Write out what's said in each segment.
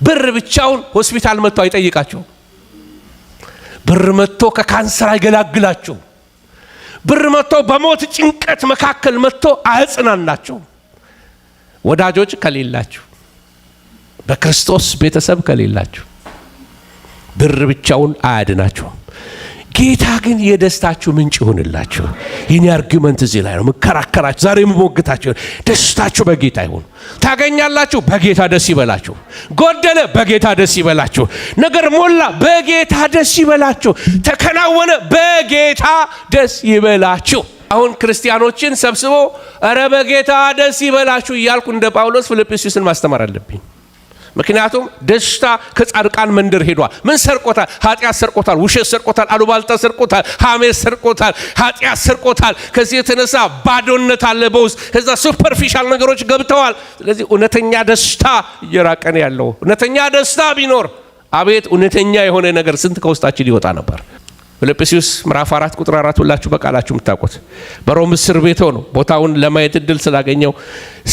ብር ብቻውን ሆስፒታል መጥቶ አይጠይቃቸው። ብር መጥቶ ከካንሰር አይገላግላቸው። ብር መጥቶ በሞት ጭንቀት መካከል መጥቶ አያጽናናቸው። ወዳጆች ከሌላችሁ፣ በክርስቶስ ቤተሰብ ከሌላችሁ ብር ብቻውን አያድናችሁ። ጌታ ግን የደስታችሁ ምንጭ ይሁንላችሁ። የኔ አርጊመንት እዚህ ላይ ነው መከራከራችሁ። ዛሬ የምሞግታችሁ ደስታችሁ በጌታ ይሁን። ታገኛላችሁ፣ በጌታ ደስ ይበላችሁ። ጎደለ፣ በጌታ ደስ ይበላችሁ። ነገር ሞላ፣ በጌታ ደስ ይበላችሁ። ተከናወነ፣ በጌታ ደስ ይበላችሁ። አሁን ክርስቲያኖችን ሰብስቦ አረ በጌታ ደስ ይበላችሁ እያልኩ እንደ ጳውሎስ ፊልጵስዩስን ማስተማር አለብኝ። ምክንያቱም ደስታ ከጻድቃን መንደር ሄዷል። ምን ሰርቆታል? ኃጢአት ሰርቆታል፣ ውሸት ሰርቆታል፣ አሉባልታ ሰርቆታል፣ ሐሜት ሰርቆታል፣ ኃጢአት ሰርቆታል። ከዚህ የተነሳ ባዶነት አለ በውስጥ። ከዛ ሱፐርፊሻል ነገሮች ገብተዋል። ስለዚህ እውነተኛ ደስታ እየራቀን ያለው። እውነተኛ ደስታ ቢኖር አቤት እውነተኛ የሆነ ነገር ስንት ከውስጣችን ይወጣ ነበር። ፊልጵስዩስ ምዕራፍ 4 ቁጥር 4 ሁላችሁ በቃላችሁ የምታውቁት በሮም እስር ቤት ሆኖ ቦታውን ለማየት እድል ስላገኘው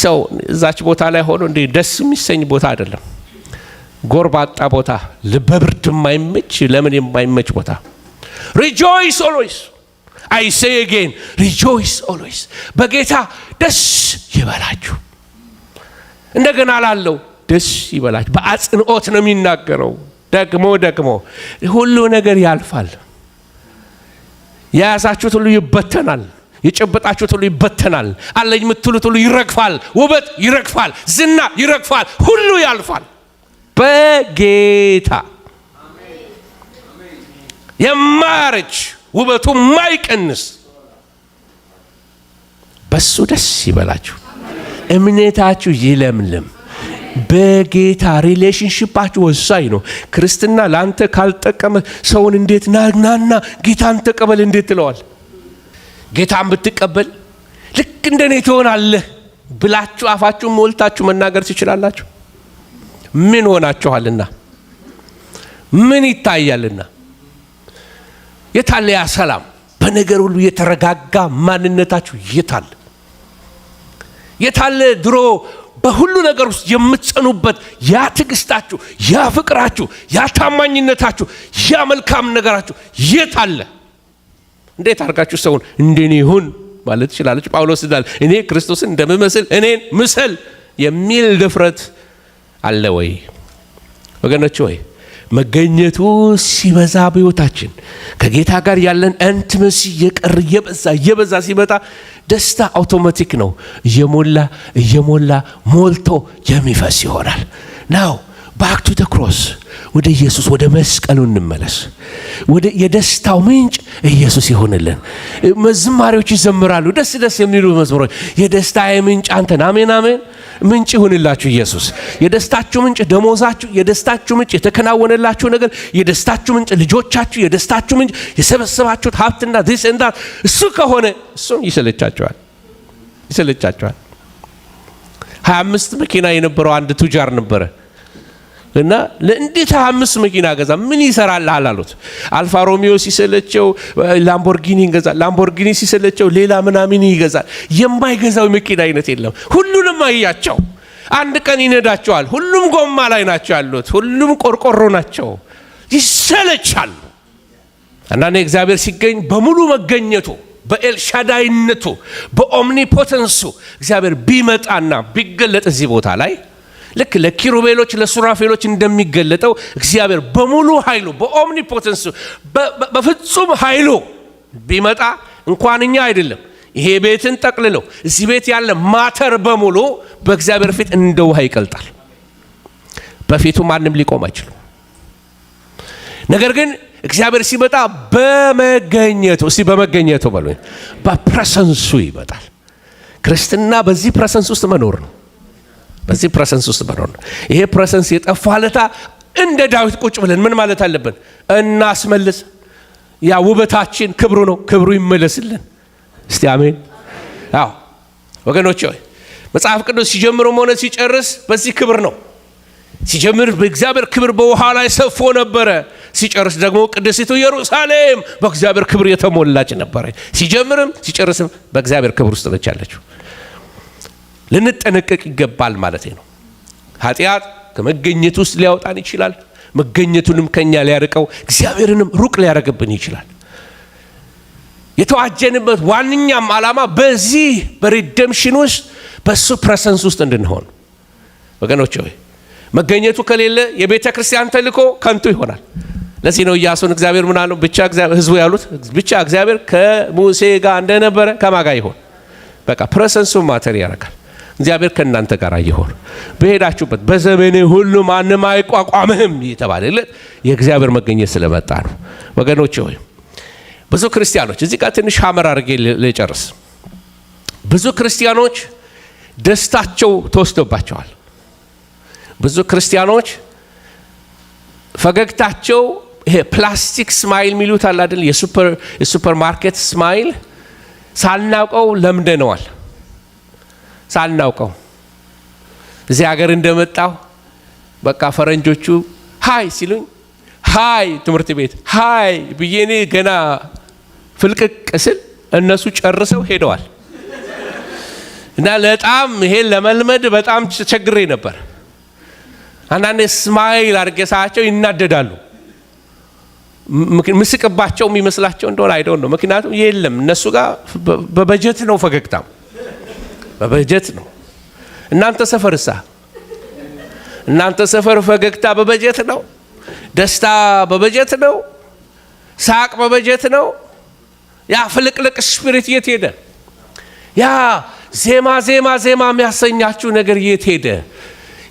ሰው እዛች ቦታ ላይ ሆኖ እንዴ ደስ የሚሰኝ ቦታ አይደለም። ጎርባጣ ቦታ፣ ለበብርድ የማይመች ለምን የማይመች ቦታ። rejoice always, I say again, rejoice always. በጌታ ደስ ይበላችሁ። እንደገና ላለው ደስ ይበላችሁ። በአጽንኦት ነው የሚናገረው። ደግሞ ሁሉ ነገር ያልፋል። የያዛችሁት ሁሉ ይበተናል። የጨበጣችሁት ሁሉ ይበተናል። አለኝ የምትሉት ሁሉ ይረግፋል። ውበት ይረግፋል። ዝና ይረግፋል። ሁሉ ያልፋል። በጌታ የማያረጅ ውበቱ የማይቀንስ በሱ ደስ ይበላችሁ። እምነታችሁ ይለምልም። በጌታ ሪሌሽንሺፓችሁ ወሳኝ ነው። ክርስትና ላንተ ካልጠቀመ ሰውን እንዴት ናና ጌታን ተቀበል እንዴት ትለዋል? ጌታን ብትቀበል ልክ እንደኔ ትሆናለህ ብላችሁ አፋችሁ ሞልታችሁ መናገር ትችላላችሁ። ምን ሆናችኋልና? ምን ይታያልና? የታለ ያ ሰላም? በነገር ሁሉ የተረጋጋ ማንነታችሁ የታለ? የታለ ድሮ በሁሉ ነገር ውስጥ የምትጸኑበት ያ ትዕግስታችሁ፣ ያ ፍቅራችሁ፣ ያ ታማኝነታችሁ፣ ያ መልካም ነገራችሁ የታለ? እንዴት አድርጋችሁ ሰውን እንደኔ ይሁን ማለት ይችላልች? ጳውሎስ እንዳለ እኔ ክርስቶስን እንደምመስል እኔን ምሰል የሚል ድፍረት አለ ወይ? ወገኖች ወይ መገኘቱ ሲበዛ በሕይወታችን ከጌታ ጋር ያለን ኢንቲመሲ እየበዛ ሲመጣ ደስታ አውቶማቲክ ነው። እየሞላ ሞልቶ የሚፈስ ይሆናል። ናው ባክ ቱ ዘ ክሮስ፣ ወደ ኢየሱስ ወደ መስቀሉ እንመለስ። ወደ የደስታው ምንጭ ኢየሱስ ይሆንልን። መዝማሪዎች ይዘምራሉ፣ ደስ የሚሉ መዝሙሮች። የደስታዬ ምንጭ አንተን። አሜን አሜን። ምንጭ ይሁንላችሁ ኢየሱስ። የደስታችሁ ምንጭ ደሞዛችሁ፣ የደስታችሁ ምንጭ የተከናወነላችሁ ነገር፣ የደስታችሁ ምንጭ ልጆቻችሁ፣ የደስታችሁ ምንጭ የሰበሰባችሁት ሀብትና ዲስ እንዳ እሱ ከሆነ እሱም ይሰለቻችኋል። 25 መኪና የነበረው አንድ ቱጃር ነበረ እና ለእንዴት 25 መኪና ገዛ? ምን ይሰራልሃል አሉት። አልፋ ሮሚዮ ሲሰለቸው ላምቦርጊኒ ይገዛል። ላምቦርጊኒ ሲሰለቸው ሌላ ምናምን ይገዛል። የማይገዛው መኪና አይነት የለም። ሁሉንም አያቸው። አንድ ቀን ይነዳቸዋል። ሁሉም ጎማ ላይ ናቸው ያሉት። ሁሉም ቆርቆሮ ናቸው። ይሰለቻሉ። አንዳንዴ እግዚአብሔር ሲገኝ በሙሉ መገኘቱ፣ በኤልሻዳይነቱ፣ በኦምኒፖተንሱ እግዚአብሔር ቢመጣና ቢገለጥ እዚህ ቦታ ላይ ልክ ለኪሩቤሎች ለሱራፌሎች እንደሚገለጠው እግዚአብሔር በሙሉ ኃይሉ በኦምኒፖተንስ በፍጹም ኃይሉ ቢመጣ እንኳን እኛ አይደለም ይሄ ቤትን ጠቅልለው እዚህ ቤት ያለ ማተር በሙሉ በእግዚአብሔር ፊት እንደ ውሃ ይቀልጣል። በፊቱ ማንም ሊቆም አይችልም። ነገር ግን እግዚአብሔር ሲመጣ በመገኘቱ በመገኘቱ በሉኝ በፕሬሰንሱ ይመጣል። ክርስትና በዚህ ፕሬሰንስ ውስጥ መኖር ነው። በዚህ ፕሬሰንስ ውስጥ መኖር ነው። ይሄ ፕሬሰንስ የጠፋለታ እንደ ዳዊት ቁጭ ብለን ምን ማለት አለብን? እናስመልስ። ያ ውበታችን ክብሩ ነው። ክብሩ ይመለስልን። እስቲ አሜን። አዎ ወገኖች ሆይ መጽሐፍ ቅዱስ ሲጀምርም ሆነ ሲጨርስ በዚህ ክብር ነው። ሲጀምር በእግዚአብሔር ክብር በውሃ ላይ ሰፎ ነበረ። ሲጨርስ ደግሞ ቅድስቲቱ ኢየሩሳሌም በእግዚአብሔር ክብር የተሞላች ነበረ። ሲጀምርም ሲጨርስም በእግዚአብሔር ክብር ውስጥ ነች ያለችው። ልንጠነቀቅ ይገባል ማለት ነው። ኃጢአት ከመገኘት ውስጥ ሊያወጣን ይችላል። መገኘቱንም ከኛ ሊያርቀው እግዚአብሔርንም ሩቅ ሊያረግብን ይችላል። የተዋጀንበት ዋንኛም ዓላማ በዚህ በሪደምሽን ውስጥ በሱ ፕሬሰንስ ውስጥ እንድንሆን ወገኖች ሆይ መገኘቱ ከሌለ የቤተ ክርስቲያን ተልእኮ ከንቱ ይሆናል። ለዚህ ነው ኢያሱን እግዚአብሔር ምን አለው? ብቻ እግዚአብሔር ህዝቡ ያሉት ብቻ እግዚአብሔር ከሙሴ ጋር እንደነበረ ከማጋ ይሆን። በቃ ፕሬሰንሱ ማተር ያረጋል። እግዚአብሔር ከእናንተ ጋር ይሆን። በሄዳችሁበት በዘመኔ ሁሉ ማንም አይቋቋምህም የተባለለት የእግዚአብሔር መገኘት ስለመጣ ነው። ወገኖች ሆይ ብዙ ክርስቲያኖች እዚህ ጋር ትንሽ ሐመር አድርጌ ልጨርስ። ብዙ ክርስቲያኖች ደስታቸው ተወስዶባቸዋል። ብዙ ክርስቲያኖች ፈገግታቸው ይሄ ፕላስቲክ ስማይል የሚሉት አለ አይደል? የሱፐር ማርኬት ስማይል ሳናውቀው ለምደነዋል። ሳናውቀው እዚህ ሀገር እንደመጣው በቃ ፈረንጆቹ ሃይ ሲሉኝ ሃይ ትምህርት ቤት ሃይ ብዬ እኔ ገና ፍልቅቅ ስል እነሱ ጨርሰው ሄደዋል። እና በጣም ይሄን ለመልመድ በጣም ቸግሬ ነበር። አንዳንዴ ስማይል አድርጌ ሳያቸው ይናደዳሉ። ምስቅባቸው የሚመስላቸው እንደሆነ አይደው ነው። ምክንያቱም የለም እነሱ ጋር በበጀት ነው ፈገግታም በበጀት ነው። እናንተ ሰፈርሳ እናንተ ሰፈር ፈገግታ በበጀት ነው። ደስታ በበጀት ነው። ሳቅ በበጀት ነው። ያ ፍልቅልቅ ስፒሪት የት ሄደ? ያ ዜማ የሚያሰኛችሁ ነገር የት ሄደ?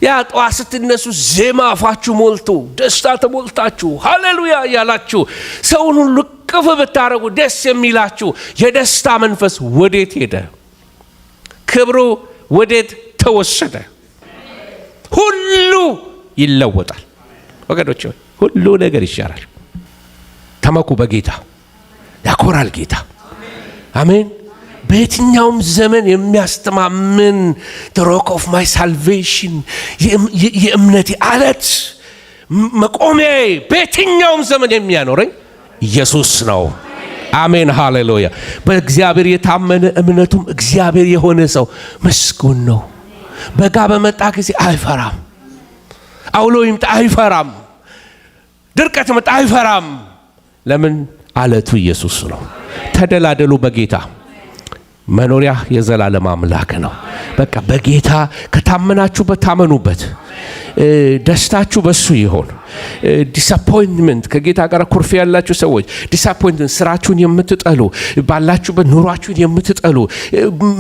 ያ ጠዋት ስትነሱ ዜማ አፋችሁ ሞልቶ ደስታ ተሞልታችሁ ሃሌሉያ ያላችሁ ሰውን ሁሉ ቅፍ ብታረጉ ደስ የሚላችሁ የደስታ መንፈስ ወዴት ሄደ? ክብሩ ወዴት ተወሰደ? ሁሉ ይለወጣል ወገኖች፣ ሁሉ ነገር ይሻራል። ተመኩ በጌታ ያኮራል ጌታ። አሜን። በየትኛውም ዘመን የሚያስተማምን the rock of my salvation የእምነቴ አለት መቆሚያዬ በየትኛውም ዘመን የሚያኖረኝ ኢየሱስ ነው። አሜን ሃሌሉያ። በእግዚአብሔር የታመነ እምነቱም እግዚአብሔር የሆነ ሰው ምስጉን ነው። በጋ በመጣ ጊዜ አይፈራም። አውሎ ይምጣ አይፈራም። ድርቀት መጣ አይፈራም። ለምን? አለቱ ኢየሱስ ነው። ተደላደሉ በጌታ። መኖሪያ የዘላለም አምላክ ነው። በቃ በጌታ ከታመናችሁበት ታመኑበት። ደስታችሁ በሱ ይሆን። ዲስአፖይንትመንት ከጌታ ጋር ኩርፊ ያላችሁ ሰዎች ዲስአፖይንትመንት ስራችሁን የምትጠሉ ባላችሁበት ኑሯችሁን የምትጠሉ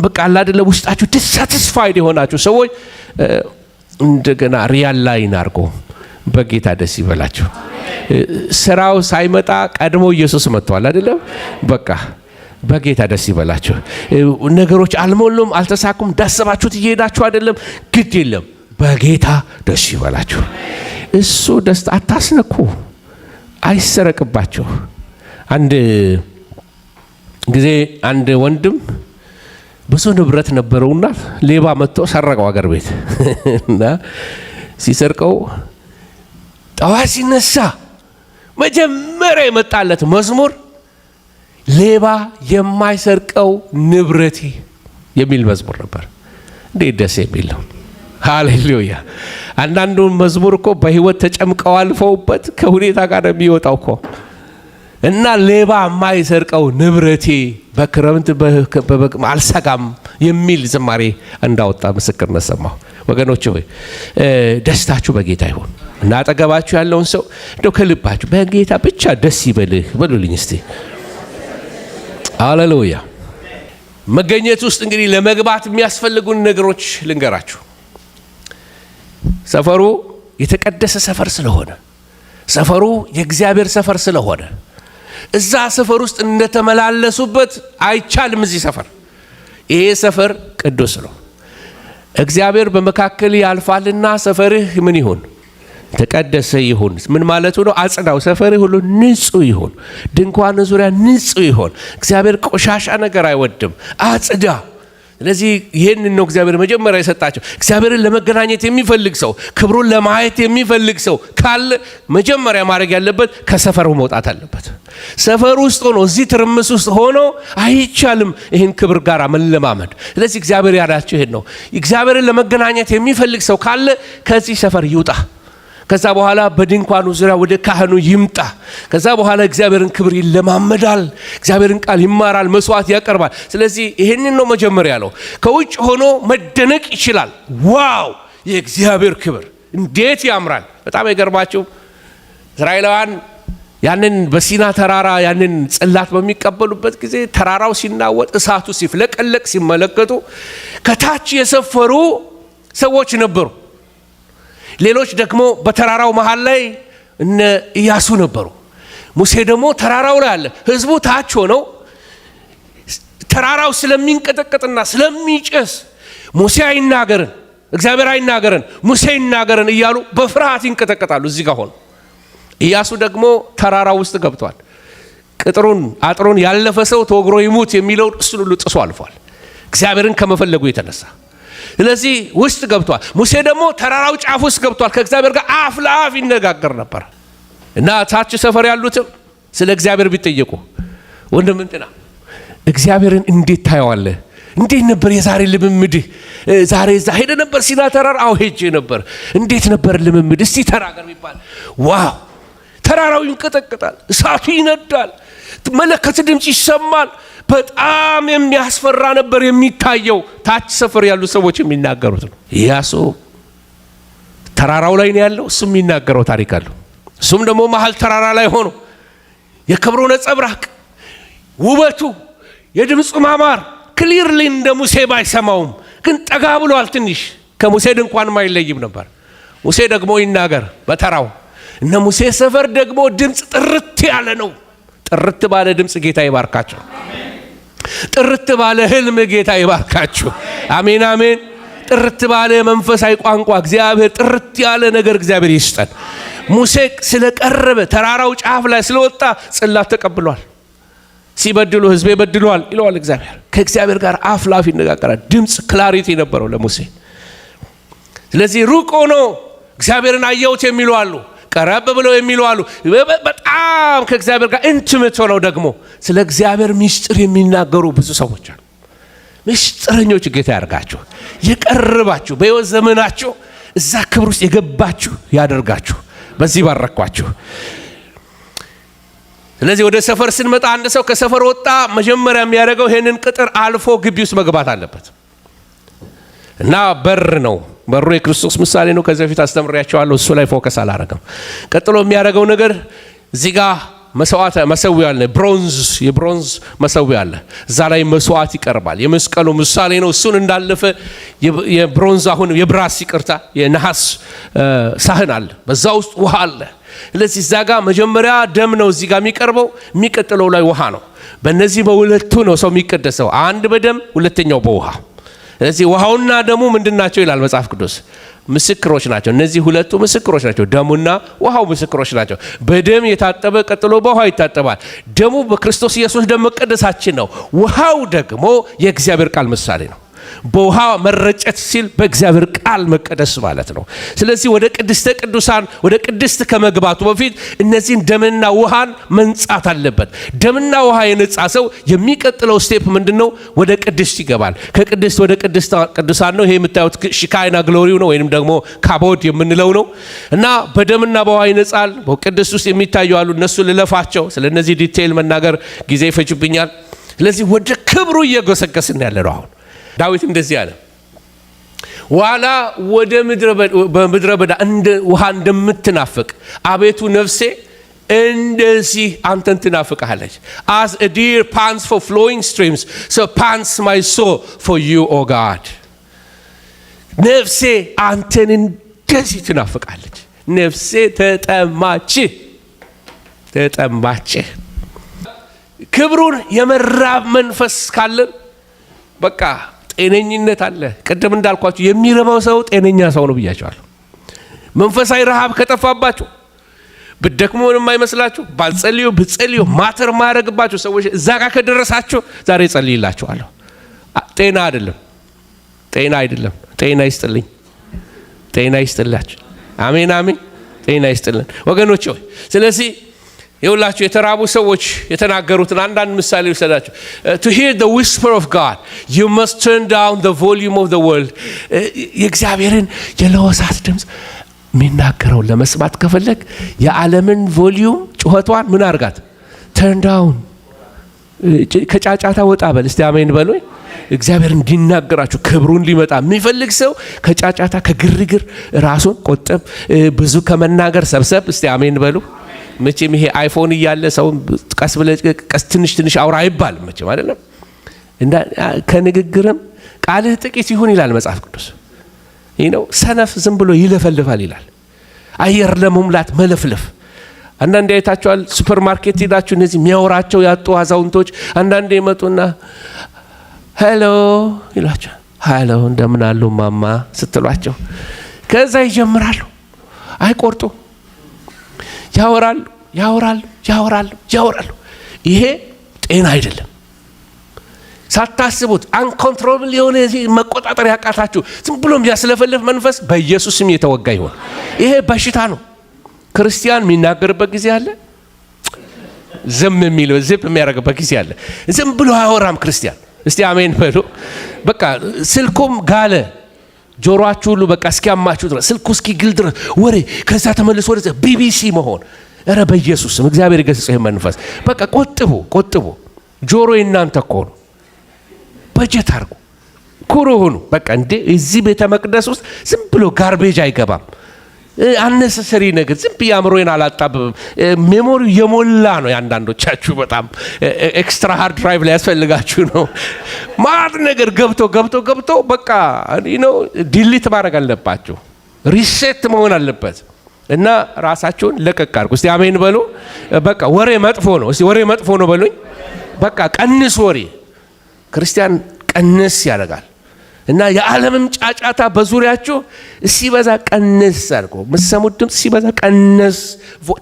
በቃ አይደለ ውስጣችሁ ዲስሳቲስፋይድ የሆናችሁ ሰዎች እንደገና ሪያል ላይን አድርጎ በጌታ ደስ ይበላችሁ። ስራው ሳይመጣ ቀድሞ ኢየሱስ መጥቷል አይደለም? በቃ በጌታ ደስ ይበላችሁ። ነገሮች አልሞሉም አልተሳኩም ዳሰባችሁት እየሄዳችሁ አይደለም? ግድ የለም በጌታ ደስ ይበላችሁ። እሱ ደስታ አታስነኩ፣ አይሰረቅባችሁ። አንድ ጊዜ አንድ ወንድም ብዙ ንብረት ነበረውና ሌባ መጥቶ ሰረቀው አገር ቤት እና ሲሰርቀው ጠዋት ሲነሳ መጀመሪያ የመጣለት መዝሙር ሌባ የማይሰርቀው ንብረቴ የሚል መዝሙር ነበር። እንዴት ደስ የሚል ነው! ሃሌሉያ። አንዳንዱ መዝሙር እኮ በህይወት ተጨምቀው አልፈውበት ከሁኔታ ጋር የሚወጣው እኮ እና ሌባ የማይሰርቀው ንብረቴ በክረምት አልሰጋም የሚል ዝማሬ እንዳወጣ ምስክርነት ሰማሁ። ወገኖች ሆይ ደስታችሁ በጌታ ይሁን እና አጠገባችሁ ያለውን ሰው እንደው ከልባችሁ በጌታ ብቻ ደስ ይበልህ በሉልኝ እስቲ። ሃሌሉያ። መገኘት ውስጥ እንግዲህ ለመግባት የሚያስፈልጉን ነገሮች ልንገራችሁ። ሰፈሩ የተቀደሰ ሰፈር ስለሆነ፣ ሰፈሩ የእግዚአብሔር ሰፈር ስለሆነ እዛ ሰፈር ውስጥ እንደተመላለሱበት አይቻልም። እዚህ ሰፈር ይሄ ሰፈር ቅዱስ ነው። እግዚአብሔር በመካከል ያልፋልና ሰፈርህ ምን ይሁን? ተቀደሰ ይሁን። ምን ማለቱ ነው? አጽዳው። ሰፈርህ ሁሉ ንጹህ ይሁን። ድንኳን ዙሪያ ንጹህ ይሁን። እግዚአብሔር ቆሻሻ ነገር አይወድም። አጽዳ። ስለዚህ ይሄንን ነው እግዚአብሔር መጀመሪያ የሰጣቸው። እግዚአብሔርን ለመገናኘት የሚፈልግ ሰው፣ ክብሩን ለማየት የሚፈልግ ሰው ካለ መጀመሪያ ማድረግ ያለበት ከሰፈሩ መውጣት አለበት። ሰፈር ውስጥ ሆኖ እዚህ ትርምስ ውስጥ ሆኖ አይቻልም ይህን ክብር ጋር መለማመድ። ስለዚህ እግዚአብሔር ያላቸው ይሄን ነው። እግዚአብሔርን ለመገናኘት የሚፈልግ ሰው ካለ ከዚህ ሰፈር ይውጣ። ከዛ በኋላ በድንኳኑ ዙሪያ ወደ ካህኑ ይምጣ። ከዛ በኋላ እግዚአብሔርን ክብር ይለማመዳል፣ እግዚአብሔርን ቃል ይማራል፣ መስዋዕት ያቀርባል። ስለዚህ ይሄንን ነው መጀመሪያ ያለው። ከውጭ ሆኖ መደነቅ ይችላል። ዋው የእግዚአብሔር ክብር እንዴት ያምራል! በጣም የገርማችሁ እስራኤላውያን ያንን በሲና ተራራ ያንን ጽላት በሚቀበሉበት ጊዜ ተራራው ሲናወጥ፣ እሳቱ ሲፍለቀለቅ ሲመለከቱ ከታች የሰፈሩ ሰዎች ነበሩ። ሌሎች ደግሞ በተራራው መሃል ላይ እነ ኢያሱ ነበሩ። ሙሴ ደግሞ ተራራው ላይ አለ። ህዝቡ ታች ሆነው ተራራው ስለሚንቀጠቀጥና ስለሚጨስ ሙሴ አይናገርን፣ እግዚአብሔር አይናገርን፣ ሙሴ ይናገርን እያሉ በፍርሃት ይንቀጠቀጣሉ። እዚህ ጋር ሆኖ ኢያሱ ደግሞ ተራራው ውስጥ ገብቷል። አጥሩን ያለፈ ሰው ተወግሮ ይሙት የሚለው እሱን ሁሉ ጥሶ አልፏል፣ እግዚአብሔርን ከመፈለጉ የተነሳ። ስለዚህ ውስጥ ገብቷል። ሙሴ ደግሞ ተራራው ጫፍ ውስጥ ገብቷል። ከእግዚአብሔር ጋር አፍ ለአፍ ይነጋገር ነበር እና ታች ሰፈር ያሉትም ስለ እግዚአብሔር ቢጠየቁ ወንድም እንትና እግዚአብሔርን እንዴት ታየዋለህ? እንዴት ነበር የዛሬ ልምምድህ? ዛሬ እዛ ሄደ ነበር ሲና ተራራ? አዎ ሄጄ ነበር። እንዴት ነበር ልምምድ? እስቲ ተናገር ቢባል ዋው ተራራው ይንቀጠቀጣል፣ እሳቱ ይነዳል፣ መለከት ድምጽ ይሰማል። በጣም የሚያስፈራ ነበር የሚታየው። ታች ሰፈር ያሉ ሰዎች የሚናገሩት ነው። ኢያሱ ተራራው ላይ ነው ያለው፣ እሱም የሚናገረው ታሪክ አለው። እሱም ደግሞ መሃል ተራራ ላይ ሆኖ የክብሩ ነጸብራቅ፣ ውበቱ፣ የድምፁ ማማር ክሊርሊ እንደ ሙሴ ባይሰማውም ግን ጠጋ ብሏል። ትንሽ ከሙሴ ድንኳንም አይለይም ነበር። ሙሴ ደግሞ ይናገር በተራው። እነ ሙሴ ሰፈር ደግሞ ድምፅ ጥርት ያለ ነው። ጥርት ባለ ድምፅ ጌታ ይባርካቸው። ጥርት ባለ ህልም ጌታ ይባርካችሁ። አሜን አሜን። ጥርት ባለ መንፈሳዊ ቋንቋ እግዚአብሔር ጥርት ያለ ነገር እግዚአብሔር ይስጠን። ሙሴ ስለቀረበ ተራራው ጫፍ ላይ ስለወጣ ጽላት ተቀብሏል። ሲበድሉ ህዝቤ በድሏል ይለዋል እግዚአብሔር። ከእግዚአብሔር ጋር አፍ ላፍ ይነጋገራል። ድምፅ ክላሪቲ ነበረው ለሙሴ። ስለዚህ ሩቅ ሆኖ እግዚአብሔርን አየሁት የሚሉ አሉ፣ ቀረብ ብለው የሚሉ አሉ። በጣም ከእግዚአብሔር ጋር ኢንቲሜት ሆነው ደግሞ ስለ እግዚአብሔር ምስጢር የሚናገሩ ብዙ ሰዎች አሉ። ምስጢረኞች ጌታ ያርጋችሁ፣ የቀርባችሁ በሕይወት ዘመናችሁ እዛ ክብር ውስጥ የገባችሁ ያደርጋችሁ። በዚህ ባረኳችሁ። ስለዚህ ወደ ሰፈር ስንመጣ አንድ ሰው ከሰፈር ወጣ፣ መጀመሪያ የሚያደርገው ይሄንን ቅጥር አልፎ ግቢ ውስጥ መግባት አለበት እና በር ነው። በሩ የክርስቶስ ምሳሌ ነው። ከዚህ በፊት አስተምሬያቸዋለሁ። እሱ ላይ ፎከስ አላረገም። ቀጥሎ የሚያደርገው ነገር እዚህ ጋር መሰዊያ አለ፣ የብሮንዝ መሰዊያ አለ። እዛ ላይ መስዋዕት ይቀርባል። የመስቀሉ ምሳሌ ነው። እሱን እንዳለፈ የብሮንዝ አሁን የብራስ ይቅርታ የነሐስ ሳህን አለ፣ በዛ ውስጥ ውሃ አለ። ስለዚህ እዛ ጋር መጀመሪያ ደም ነው እዚህ ጋር የሚቀርበው፣ የሚቀጥለው ላይ ውሃ ነው። በእነዚህ በሁለቱ ነው ሰው የሚቀደሰው፣ አንድ በደም ሁለተኛው በውሃ። ስለዚህ ውሃውና ደሙ ምንድን ናቸው ይላል መጽሐፍ ቅዱስ? ምስክሮች ናቸው። እነዚህ ሁለቱ ምስክሮች ናቸው። ደሙና ውሃው ምስክሮች ናቸው። በደም የታጠበ ቀጥሎ በውሃ ይታጠባል። ደሙ በክርስቶስ ኢየሱስ ደም መቀደሳችን ነው። ውሃው ደግሞ የእግዚአብሔር ቃል ምሳሌ ነው። በውሃ መረጨት ሲል በእግዚአብሔር ቃል መቀደስ ማለት ነው። ስለዚህ ወደ ቅድስተ ቅዱሳን ወደ ቅድስት ከመግባቱ በፊት እነዚህን ደምና ውሃን መንጻት አለበት። ደምና ውሃ የነጻ ሰው የሚቀጥለው ስቴፕ ምንድነው? ወደ ቅድስት ይገባል። ከቅድስት ወደ ቅድስት ቅዱሳን ነው። ይሄ የምታዩት ሺካይና ግሎሪው ነው ወይንም ደግሞ ካቦድ የምንለው ነው እና በደምና በውሃ ይነጻል። በቅድስት ውስጥ የሚታዩ አሉ። እነሱ ልለፋቸው፣ ስለነዚህ ዲቴይል መናገር ጊዜ ይፈጅብኛል። ስለዚህ ወደ ክብሩ እየገሰገስን ያለ ነው። አሁን ዳዊት እንደዚህ አለ፣ ዋላ ወደ በምድረ በዳ እንደ ውሃ እንደምትናፍቅ አቤቱ ነፍሴ እንደዚህ አንተን ትናፍቃለች። as a deer pants for flowing streams so pants my soul for you O God። ነፍሴ አንተን እንደዚህ ትናፍቃለች። ነፍሴ ተጠማች። ክብሩን የመራብ መንፈስ ካለን በቃ ጤነኝነት አለ። ቅድም እንዳልኳችሁ የሚረባው ሰው ጤነኛ ሰው ነው ብያቸዋለሁ። መንፈሳዊ ረሃብ ከጠፋባችሁ ብትደክሙ ምንም አይመስላችሁ፣ ባልጸልዩ ብትጸልዩ ማተር ማያረግባችሁ ሰዎች እዛ ጋር ከደረሳችሁ ዛሬ ጸልይላችኋለሁ። ጤና አይደለም ጤና አይደለም። ጤና ይስጥልኝ፣ ጤና ይስጥላችሁ። አሜን አሜን። ጤና ይስጥልን ወገኖች ሆይ። ስለዚህ የሁላችሁ የተራቡ ሰዎች የተናገሩትን አንዳንድ ምሳሌ ይወሰዳችሁ። to hear the whisper of God you must turn down the volume of the world። የእግዚአብሔርን የለሆሳስ ድምፅ የሚናገረውን ለመስማት ከፈለግ የዓለምን ቮሊዩም ጩኸቷን ምን አርጋት? turn down። ከጫጫታ ወጣ በል። እስቲ አሜን በሉ። እግዚአብሔር እንዲናገራችሁ ክብሩን ሊመጣ የሚፈልግ ሰው ከጫጫታ ከግርግር ራሱን ቆጠብ፣ ብዙ ከመናገር ሰብሰብ። እስቲ አሜን በሉ። መቼም ይሄ አይፎን እያለ ሰው ቀስ ብለ ቀስ ትንሽ አውራ አይባልም መቼም አይደለም። እና ከንግግርም ቃልህ ጥቂት ይሁን ይላል መጽሐፍ ቅዱስ። ይሄ ነው ሰነፍ ዝም ብሎ ይለፈልፋል ይላል። አየር ለመሙላት መለፍለፍ። አንዳንዴ አይታችኋል፣ ሱፐር ማርኬት ሄዳችሁ እነዚህ የሚያወራቸው ያጡ አዛውንቶች አንዳንዴ ይመጡና ሄሎ ይሏቸው። ሄሎ እንደምን አሉ ማማ ስትሏቸው ከዛ ይጀምራሉ። አይቆርጡ ያወራሉ። ይሄ ጤና አይደለም። ሳታስቡት አንኮንትሮብል የሆነ መቆጣጠር ያቃታችሁ ዝም ብሎ የሚያስለፈልፍ መንፈስ በኢየሱስ ስም የተወጋ ይሁን። ይሄ በሽታ ነው። ክርስቲያን የሚናገርበት ጊዜ አለ፣ ዝም የሚያደርግበት ጊዜ አለ። ዝም ብሎ አያወራም ክርስቲያን። እስቲ አሜን በሉ። በቃ ስልኩም ጋለ ጆሮአችሁ ሁሉ በቃ እስኪያማችሁ ድረስ ስልኩ እስኪግል ድረስ ወሬ፣ ከዛ ተመልሶ ወደ ቢቢሲ መሆን። እረ በኢየሱስ ስም እግዚአብሔር ይገስጽ ይሄን መንፈስ። በቃ ቆጥቡ። ጆሮ እናንተ እኮ ነው። በጀት አርጉ፣ ኩሩ ሁኑ። በቃ እንዴ እዚህ ቤተ መቅደስ ውስጥ ዝም ብሎ ጋርቤጅ አይገባም። አነሰሰሪ ነገር ዝም ብዬ አእምሮዬን አላጣብብም። ሜሞሪው የሞላ ነው። ያንዳንዶቻችሁ በጣም ኤክስትራ ሃርድ ድራይቭ ላይ ያስፈልጋችሁ ነው። ማት ነገር ገብቶ በቃ ነው ዲሊት ማድረግ አለባችሁ። ሪሴት መሆን አለበት እና ራሳችሁን ለቀቅ አድርጉ። እስቲ አሜን በሉ። በቃ ወሬ መጥፎ ነው። እስቲ ወሬ መጥፎ ነው በሉኝ። በቃ ቀንስ ወሬ። ክርስቲያን ቀንስ ያደርጋል። እና የዓለምም ጫጫታ በዙሪያችሁ ሲበዛ ቀንስ አድርጎ የምትሰሙት ድምፅ ሲበዛ ቀንስ።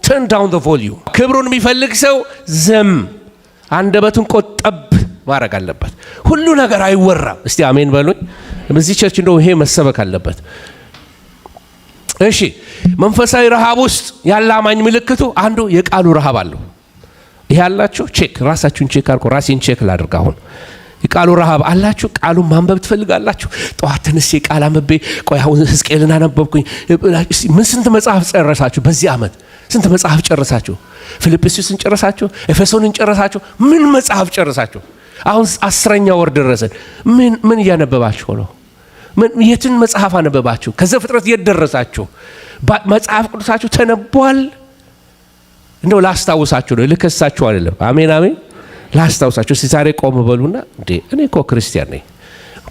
turn down the volume። ክብሩን የሚፈልግ ሰው ዝም አንደበቱን ቆጠብ ማድረግ አለበት። ሁሉ ነገር አይወራም። እስቲ አሜን በሉኝ። በዚህ ቸርች እንደው ይሄ መሰበክ አለበት። እሺ መንፈሳዊ ረሃብ ውስጥ ያለ አማኝ ምልክቱ አንዱ የቃሉ ረሃብ አለው። ይሄ አላችሁ? ቼክ ራሳችሁን ቼክ አድርጎ ራሴን ቼክ ላድርግ። አሁን የቃሉ ረሃብ አላችሁ? ቃሉን ማንበብ ትፈልጋላችሁ? ጠዋት ተነስቼ ቃል አንብቤ ቆይ አሁን ሕዝቅኤልን አነበብኩኝ። ምን ስንት መጽሐፍ ጨረሳችሁ? በዚህ ዓመት ስንት መጽሐፍ ጨረሳችሁ? ፊልጵስዩስን ጨረሳችሁ? ኤፌሶንን ጨረሳችሁ? ምን መጽሐፍ ጨረሳችሁ? አሁን 10ኛ ወር ደረሰን። ምን እያነበባችሁ ነው? የትን መጽሐፍ አነበባችሁ? ከዘፍጥረት የት ደረሳችሁ? መጽሐፍ ቅዱሳችሁ ተነቧል? እንደው ላስታውሳችሁ ነው፣ ልከሳችሁ አይደለም። አሜን አሜን። ላስታውሳችሁ። ዛሬ ቆም በሉና እንዴ እኔ እኮ ክርስቲያን ነኝ፣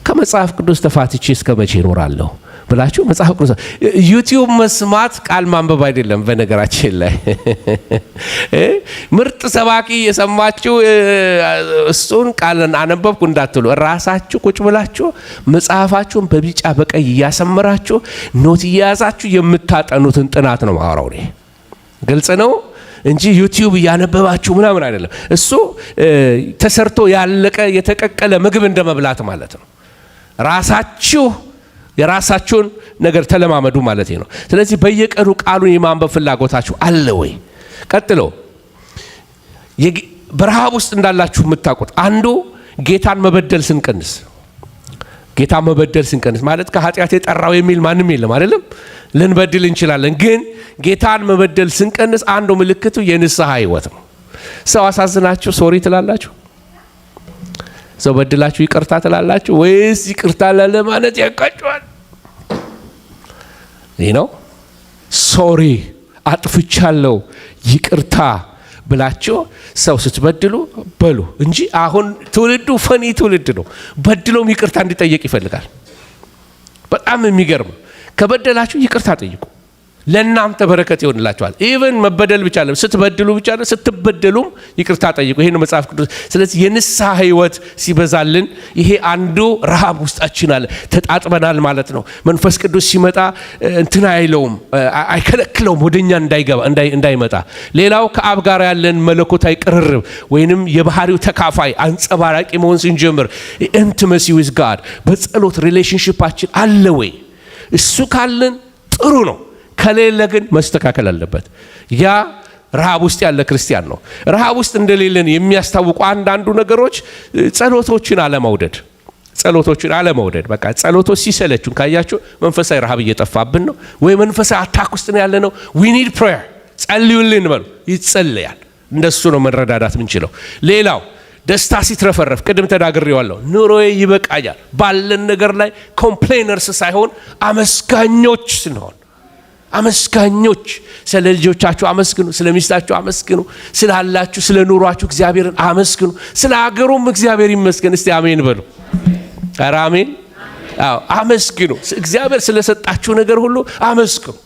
ከመጽሐፍ ቅዱስ ተፋትቼ እስከ መቼ እኖራለሁ ብላችሁ መጽሐፍ ቅዱስ ዩቲዩብ መስማት ቃል ማንበብ አይደለም። በነገራችን ላይ ምርጥ ሰባኪ የሰማችሁ እሱን ቃልን አነበብኩ እንዳትሉ፣ ራሳችሁ ቁጭ ብላችሁ መጽሐፋችሁን በቢጫ በቀይ እያሰመራችሁ ኖት እያያዛችሁ የምታጠኑትን ጥናት ነው ማወራው። እኔ ግልጽ ነው እንጂ ዩቲዩብ እያነበባችሁ ምናምን አይደለም። እሱ ተሰርቶ ያለቀ የተቀቀለ ምግብ እንደመብላት ማለት ነው። ራሳችሁ የራሳችሁን ነገር ተለማመዱ ማለት ነው። ስለዚህ በየቀኑ ቃሉን የማንበብ ፍላጎታችሁ አለ ወይ? ቀጥሎ በረሃብ ውስጥ እንዳላችሁ የምታውቁት አንዱ ጌታን መበደል ስንቀንስ፣ ጌታን መበደል ስንቀንስ ማለት ከኃጢአት የጠራው የሚል ማንም የለም አይደለም። ልንበድል እንችላለን፣ ግን ጌታን መበደል ስንቀንስ አንዱ ምልክቱ የንስሐ ህይወት ነው። ሰው አሳዝናችሁ ሶሪ ትላላችሁ? ሰው በድላችሁ ይቅርታ ትላላችሁ ወይስ ይቅርታ ላለ ማለት ያቃጫዋል? ይህ ነው ሶሪ አጥፍቻለሁ ይቅርታ ብላችሁ ሰው ስትበድሉ በሉ እንጂ አሁን ትውልዱ ፈኒ ትውልድ ነው። በድሎም ይቅርታ እንዲጠየቅ ይፈልጋል። በጣም የሚገርም ከበደላችሁ ይቅርታ ጠይቁ። ለእናንተ በረከት ይሆንላችኋል። ኢቭን መበደል ብቻ አይደለም፣ ስትበድሉ ብቻ አይደለም፣ ስትበደሉም ይቅርታ ጠይቁ። ይሄ ነው መጽሐፍ ቅዱስ። ስለዚህ የንስሐ ህይወት ሲበዛልን ይሄ አንዱ ረሃብ ውስጣችን አለ፣ ተጣጥበናል ማለት ነው። መንፈስ ቅዱስ ሲመጣ እንትና አይለውም፣ አይከለክለውም ወደኛ እንዳይመጣ። ሌላው ከአብ ጋር ያለን መለኮታዊ ቅርርብ ወይንም የባህሪው ተካፋይ አንጸባራቂ መሆን ስንጀምር ኢንቲመሲ ዊዝ ጋድ በጸሎት ሪሌሽንሺፓችን አለ ወይ? እሱ ካለን ጥሩ ነው። ከሌለ ግን መስተካከል አለበት። ያ ረሃብ ውስጥ ያለ ክርስቲያን ነው። ረሃብ ውስጥ እንደሌለን የሚያስታውቁ አንዳንዱ ነገሮች ጸሎቶችን አለመውደድ። በቃ ጸሎቶች ሲሰለቹን ካያችሁ መንፈሳዊ ረሃብ እየጠፋብን ነው፣ ወይ መንፈሳዊ አታክ ውስጥ ነው ያለ ነው። we need prayer ጸልዩልን በሉ፣ ይጸለያል። እንደሱ ነው መረዳዳት ምንችለው። ሌላው ደስታ ሲትረፈረፍ፣ ቅድም ተናግሬዋለሁ፣ ኑሮዬ ይበቃኛል ባለን ነገር ላይ ኮምፕሌነርስ ሳይሆን አመስጋኞች ስንሆን፣ አመስጋኞች ስለ ልጆቻችሁ አመስግኑ፣ ስለ ሚስታችሁ አመስግኑ፣ ስላላችሁ ስለ ኑሯችሁ እግዚአብሔርን አመስግኑ፣ ስለ ሀገሩም እግዚአብሔር ይመስገን። እስቲ አሜን በሉ። ኧረ አሜን። አዎ አመስግኑ። እግዚአብሔር ስለሰጣችሁ ነገር ሁሉ አመስግኑ።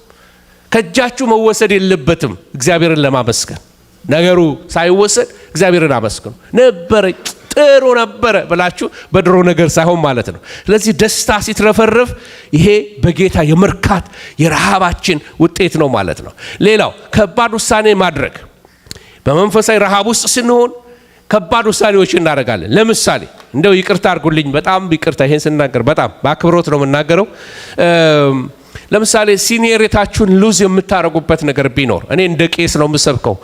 ከእጃችሁ መወሰድ የለበትም እግዚአብሔርን ለማመስገን። ነገሩ ሳይወሰድ እግዚአብሔርን አመስግኑ። ነበረ ጥሩ ነበረ ብላችሁ በድሮ ነገር ሳይሆን ማለት ነው። ስለዚህ ደስታ ሲትረፈረፍ ይሄ በጌታ የመርካት የረሃባችን ውጤት ነው ማለት ነው። ሌላው ከባድ ውሳኔ ማድረግ። በመንፈሳዊ ረሃብ ውስጥ ስንሆን ከባድ ውሳኔዎች እናደርጋለን። ለምሳሌ እንደው ይቅርታ አድርጉልኝ፣ በጣም ይቅርታ ይሄን ስናገር በጣም በአክብሮት ነው የምናገረው። ለምሳሌ ሲኒየሪታችሁን ሉዝ የምታረጉበት ነገር ቢኖር፣ እኔ እንደ ቄስ ነው የምሰብከው፣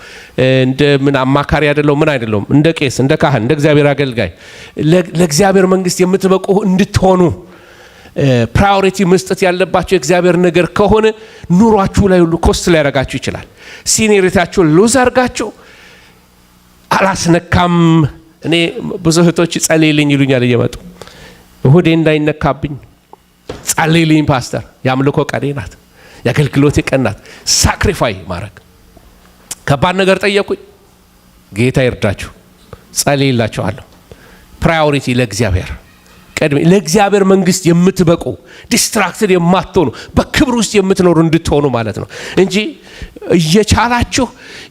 እንደ ምን አማካሪ አይደለም፣ ምን አይደለም፣ እንደ ቄስ፣ እንደ ካህን፣ እንደ እግዚአብሔር አገልጋይ ለእግዚአብሔር መንግስት የምትበቁ እንድትሆኑ ፕራዮሪቲ መስጠት ያለባችሁ የእግዚአብሔር ነገር ከሆነ ኑሯችሁ ላይ ሁሉ ኮስት ሊያደርጋችሁ ይችላል። ሲኒየሪታችሁን ሉዝ አድርጋችሁ አላስነካም። እኔ ብዙ እህቶች ጸልይልኝ ይሉኛል እየመጡ፣ እሁዴ እንዳይነካብኝ ጸልይልኝ ፓስተር። የአምልኮ ቀኔ ናት፣ የአገልግሎቴ ቀን ናት። ሳክሪፋይ ማድረግ ከባድ ነገር ጠየቁኝ፣ ጌታ ይርዳችሁ፣ ጸልይላችኋለሁ። ፕራዮሪቲ ለእግዚአብሔር ቀድሜ፣ ለእግዚአብሔር መንግስት የምትበቁ ዲስትራክትድ የማትሆኑ በክብር ውስጥ የምትኖሩ እንድትሆኑ ማለት ነው እንጂ እየቻላችሁ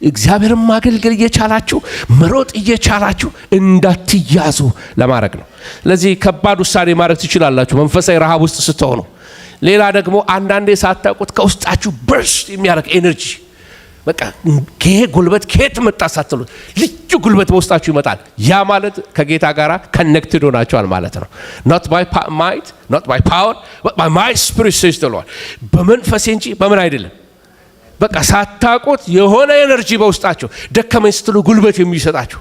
እግዚአብሔርን ማገልገል እየቻላችሁ መሮጥ እየቻላችሁ እንዳትያዙ ለማድረግ ነው። ስለዚህ ከባድ ውሳኔ ማድረግ ትችላላችሁ መንፈሳዊ ረሃብ ውስጥ ስትሆኑ። ሌላ ደግሞ አንዳንዴ ሳታውቁት ከውስጣችሁ በርስት የሚያደርግ ኤነርጂ፣ በቃ ይሄ ጉልበት ከየት መጣ ሳትሉ ልዩ ጉልበት በውስጣችሁ ይመጣል። ያ ማለት ከጌታ ጋር ከኔክትድ ሆናችኋል ማለት ነው። not by might, not by power, but by my spirit says the Lord። በመንፈሴ እንጂ በምን አይደለም። በቃ ሳታውቁት የሆነ ኤነርጂ በውስጣችሁ ደከመኝ ስትሉ ጉልበት የሚሰጣችሁ፣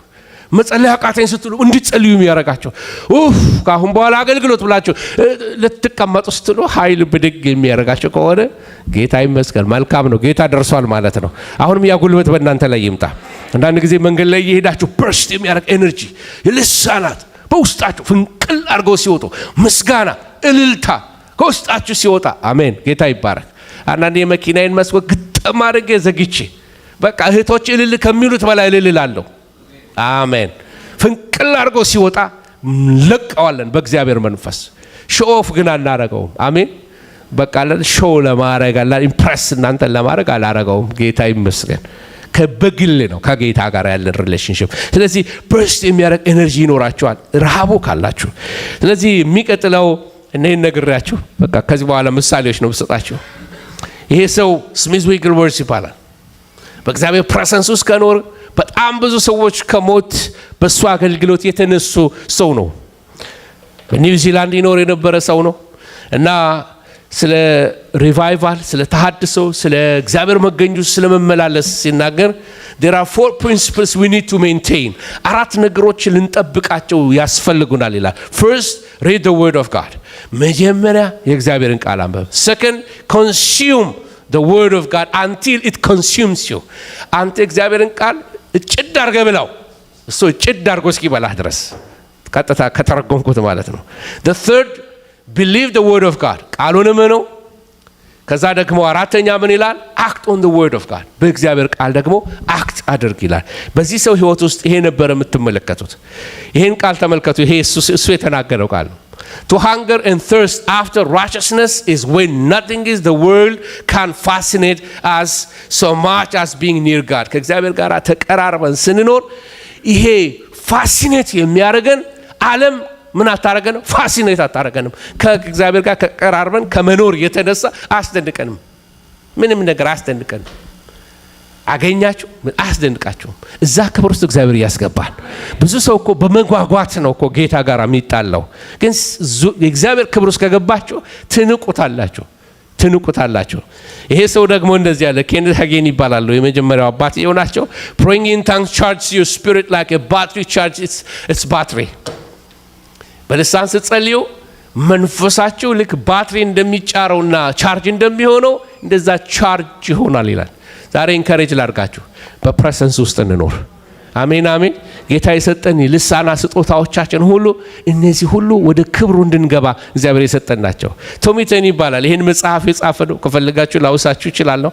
መጸለይ አቃተኝ ስትሉ እንድትጸልዩ የሚያረጋችሁ፣ ካሁን በኋላ አገልግሎት ብላችሁ ልትቀመጡ ስትሉ ኃይል ብድግ የሚያረጋችሁ ከሆነ ጌታ ይመስገን፣ መልካም ነው። ጌታ ደርሷል ማለት ነው። አሁንም ያ ጉልበት በእናንተ ላይ ይምጣ። አንዳንድ ጊዜ መንገድ ላይ እየሄዳችሁ በርስት የሚያረግ ኤነርጂ፣ ልሳናት በውስጣችሁ ፍንቅል አድርገው ሲወጡ፣ ምስጋና እልልታ ከውስጣችሁ ሲወጣ፣ አሜን፣ ጌታ ይባረክ። አንዳንድ የመኪናዬን መስኮት ግጥም አድርጌ ዘግቼ በቃ እህቶች እልል ከሚሉት በላይ እልላለሁ። አሜን። ፍንቅል አድርጎ ሲወጣ ለቀዋለን በእግዚአብሔር መንፈስ። ሾኦፍ ግን አናረገውም። አሜን። በቃ ሾው ለማድረግ አላ ኢምፕረስ እናንተን ለማድረግ አላረገውም። ጌታ ይመስገን። በግል ነው ከጌታ ጋር ያለን ሪሌሽንሽፕ። ስለዚህ በርስት የሚያደርግ ኤነርጂ ይኖራችኋል ረሃቡ ካላችሁ። ስለዚህ የሚቀጥለው እኔን ነግሬያችሁ በቃ ከዚህ በኋላ ምሳሌዎች ነው የምሰጣችሁ። ይሄ ሰው ስሚዝ ዊግልወርዝ ይባላል። በእግዚአብሔር ፕሬዘንስ ውስጥ ከኖር በጣም ብዙ ሰዎች ከሞት በሱ አገልግሎት የተነሱ ሰው ነው። በኒውዚላንድ ይኖር የነበረ ሰው ነው እና ስለ ሪቫይቫል፣ ስለ ተሐድሶ፣ ስለ እግዚአብሔር መገኘት፣ ስለ መመላለስ ሲናገር there are 4 principles we need to maintain። 4 ነገሮች ልንጠብቃቸው ያስፈልጉናል ይላል። first, read the word of God። መጀመሪያ የእግዚአብሔርን ቃል አንብብ። second, consume the word of God until it consumes you። አንተ እግዚአብሔርን ቃል ጭድ አድርገህ ብላው፣ እሱ ጭድ አድርጎ እስኪበላህ ድረስ፣ ቀጥታ ከተረጎምኩት ማለት ነው። the third, believe the word of God። ቃሉን እመነው። ከዛ ደግሞ አራተኛ ምን ይላል? act on the word of God። በእግዚአብሔር ቃል ደግሞ አክት አድርግ ይላል። በዚህ ሰው ህይወት ውስጥ ይሄ ነበር የምትመለከቱት። ይሄን ቃል ተመልከቱ። ይሄ እሱ የተናገረው ቃል ነው። To hunger and thirst after righteousness is when nothing is the world can fascinate us so much as being near God. ከእግዚአብሔር ጋር ተቀራርበን ስንኖር ይሄ ፋሲኔት የሚያደርገን ዓለም ምን አታረገንም? ፋሲኔት አታረገንም። ከእግዚአብሔር ጋር ተቀራርበን ከመኖር የተነሳ አስደንቀንም። ምንም ነገር አስደንቀንም። አገኛችሁ አስደንቃችሁ እዛ ክብር ውስጥ እግዚአብሔር ያስገባል። ብዙ ሰው እኮ በመጓጓት ነው እኮ ጌታ ጋር የሚጣለው። ግን የእግዚአብሔር ክብር ውስጥ ከገባችሁ ትንቁታላችሁ። ይሄ ሰው ደግሞ እንደዚህ ያለ ኬኔት ሃጌን ይባላሉ። የመጀመሪያው አባት የሆናቸው praying in tongues charges your spirit like a battery charges its battery። በልሳን ስትጸልዩ መንፈሳችሁ ልክ ባትሪ እንደሚጫረውና ቻርጅ እንደሚሆነው እንደዛ ቻርጅ ይሆናል ይላል። ዛሬ ኢንካሬጅ ላርጋችሁ በፕሬዘንስ ውስጥ እንኖር። አሜን አሜን። ጌታ የሰጠን ልሳና ስጦታዎቻችን ሁሉ እነዚህ ሁሉ ወደ ክብሩ እንድንገባ እግዚአብሔር የሰጠን ናቸው። ቶሚተን ይባላል። ይሄን መጽሐፍ የጻፈ ነው። ከፈለጋችሁ ላውሳችሁ እችላለሁ።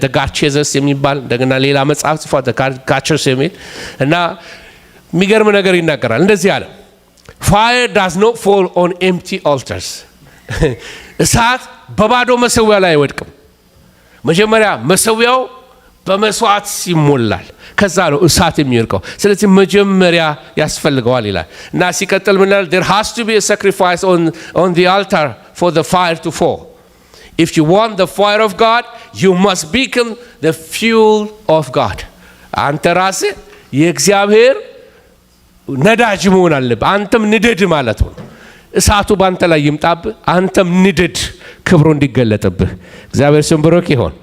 the Catechism የሚባል እንደገና ሌላ መጽሐፍ ጽፏል። the Catechism የሚል እና የሚገርም ነገር ይናገራል። እንደዚህ አለ fire does not fall on empty altars። እሳት በባዶ መሰዊያ ላይ አይወድቅም። መጀመሪያ መሰዊያው በመስዋዕት ይሞላል፣ ከዛ ነው እሳት የሚወድቀው። ስለዚህ መጀመሪያ ያስፈልገዋል ይላል እና ሲቀጥል ምን ይላል? there has to be a sacrifice on the altar for the fire to fall. if you want the fire of God you must become the fuel of God። አንተ ራስህ የእግዚአብሔር ነዳጅ መሆን አለብህ። አንተም ንደድ ማለት ነው። እሳቱ ባንተ ላይ ይምጣብህ፣ አንተም ንደድ ክብሩ እንዲገለጥብህ። እግዚአብሔር ስም ብሩክ ይሁን።